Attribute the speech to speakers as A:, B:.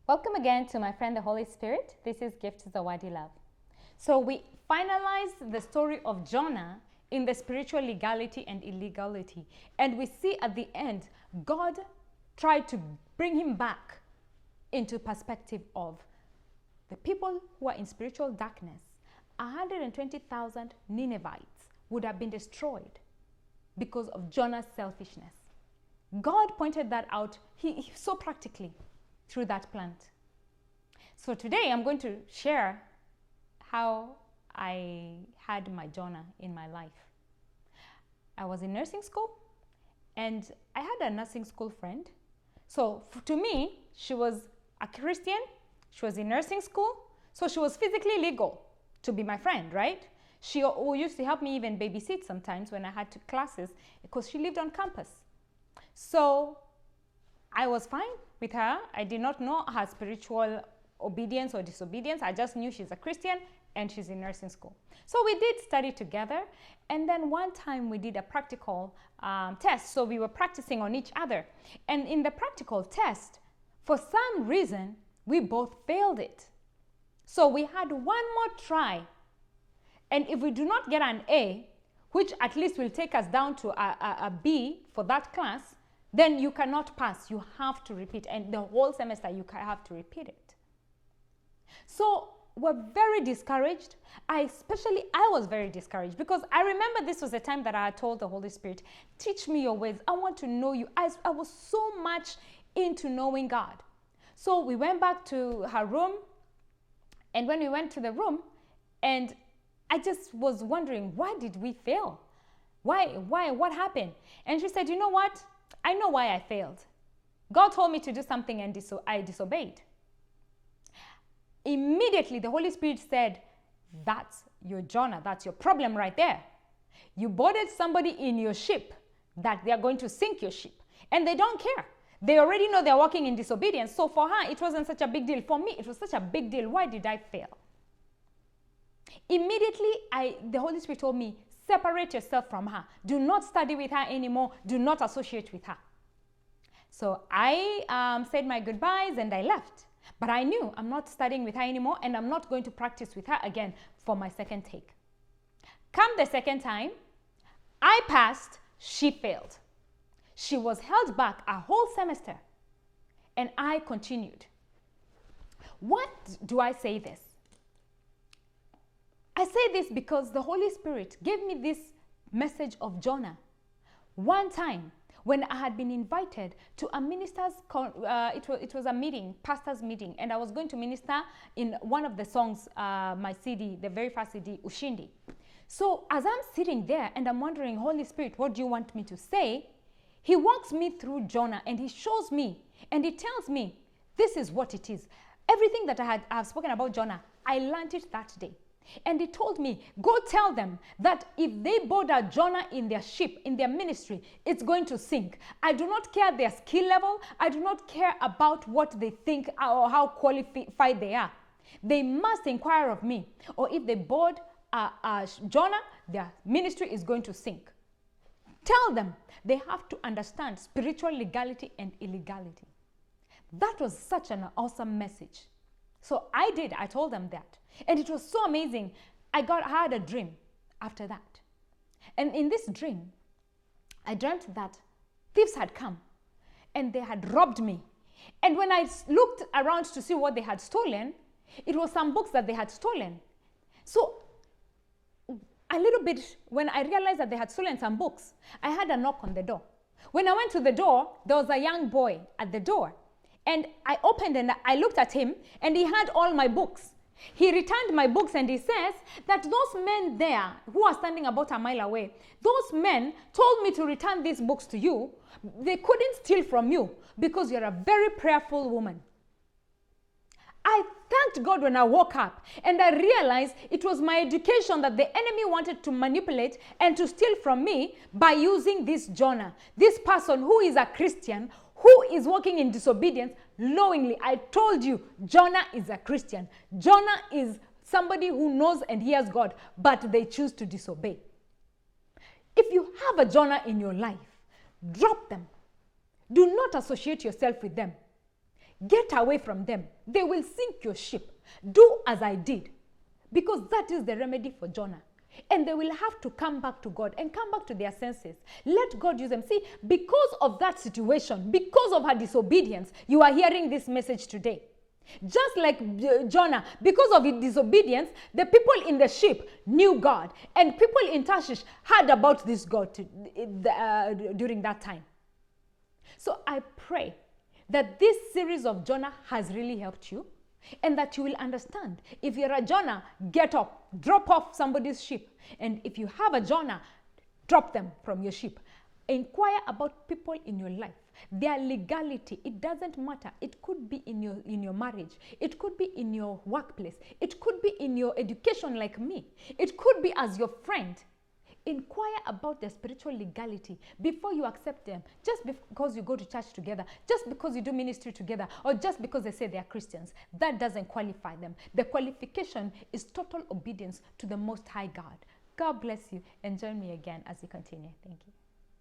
A: Welcome again to my friend the Holy Spirit. This is Gift Zawadi Love. So we finalized the story of Jonah in the spiritual legality and illegality. And we see at the end, God tried to bring him back into perspective of the people who are in spiritual darkness. 120,000 Ninevites would have been destroyed because of Jonah's selfishness. God pointed that out he so practically through that plant. So today I'm going to share how I had my Jonah in my life. I was in nursing school and I had a nursing school friend. So to me, she was a Christian, she was in nursing school, so she was physically legal to be my friend, right? She used to help me even babysit sometimes when I had classes because she lived on campus. So I was fine with her. I did not know her spiritual obedience or disobedience. I just knew she's a Christian and she's in nursing school. So we did study together, and then one time we did a practical test. So we were practicing on each other. And in the practical test, for some reason, we both failed it. So we had one more try. And if we do not get an A, which at least will take us down to a B for that class, then you cannot pass. You have to repeat. And the whole semester, you have to repeat it. So we're very discouraged. I was very discouraged because I remember this was the time that I had told the Holy Spirit, teach me your ways. I want to know you. I was so much into knowing God. So we went back to her room. And when we went to the room, and I just was wondering, why did we fail? Why, what happened? And she said, you know what? I know why I failed. God told me to do something and I disobeyed. Immediately, the Holy Spirit said, that's your Jonah. That's your problem right there. You boarded somebody in your ship that they are going to sink your ship. And they don't care. They already know they're walking in disobedience. So for her, it wasn't such a big deal. For me, it was such a big deal. Why did I fail? Immediately, the Holy Spirit told me, separate yourself from her. Do not study with her anymore. Do not associate with her. So I said my goodbyes and I left. But I knew I'm not studying with her anymore and I'm not going to practice with her again for my second take. Come the second time, I passed, she failed. She was held back a whole semester and I continued. What do I say this? I say this because the Holy Spirit gave me this message of Jonah one time when I had been invited to a minister's, it was a meeting, pastor's meeting, and I was going to minister in one of the songs, my CD, the very first CD, Ushindi. So as I'm sitting there and I'm wondering, Holy Spirit, what do you want me to say? He walks me through Jonah and he shows me and he tells me, this is what it is. Everything that I've spoken about Jonah, I learned it that day. And he told me, go tell them that if they board a Jonah in their ship, in their ministry, it's going to sink. I do not care their skill level. I do not care about what they think or how qualified they are. They must inquire of me. Or if they board a Jonah, their ministry is going to sink. Tell them they have to understand spiritual legality and illegality. That was such an awesome message. So I told them that. And it was so amazing. I had a dream after that. And in this dream, I dreamt that thieves had come and they had robbed me. And when I looked around to see what they had stolen, it was some books that they had stolen. So a little bit, when I realized that they had stolen some books, I had a knock on the door. When I went to the door, there was a young boy at the door. And I opened and I looked at him and he had all my books. He returned my books and he says that those men there who are standing about a mile away, those men told me to return these books to you. They couldn't steal from you because you're a very prayerful woman. I thanked God when I woke up and I realized it was my education that the enemy wanted to manipulate and to steal from me by using this Jonah, this person who is a Christian, who is walking in disobedience knowingly. I told you, Jonah is a Christian. Jonah is somebody who knows and hears God, but they choose to disobey. If you have a Jonah in your life, drop them. Do not associate yourself with them. Get away from them. They will sink your ship. Do as I did. Because that is the remedy for Jonah. And they will have to come back to God and come back to their senses. Let God use them. See, because of that situation, because of her disobedience, you are hearing this message today. Just like Jonah, because of his disobedience, the people in the ship knew God. And people in Tarshish heard about this God during that time. So I pray that this series of Jonah has really helped you. And that you will understand. If you're a Jonah, get up. Drop off somebody's ship. And if you have a Jonah, drop them from your ship. Inquire about people in your life. Their legality. It doesn't matter. It could be in your marriage. It could be in your workplace. It could be in your education like me. It could be as your friend. Inquire about their spiritual legality before you accept them. Just because you go to church together, just because you do ministry together, or just because they say they are Christians, that doesn't qualify them. The qualification is total obedience to the Most High God. God bless you, and join me again as we continue. Thank you.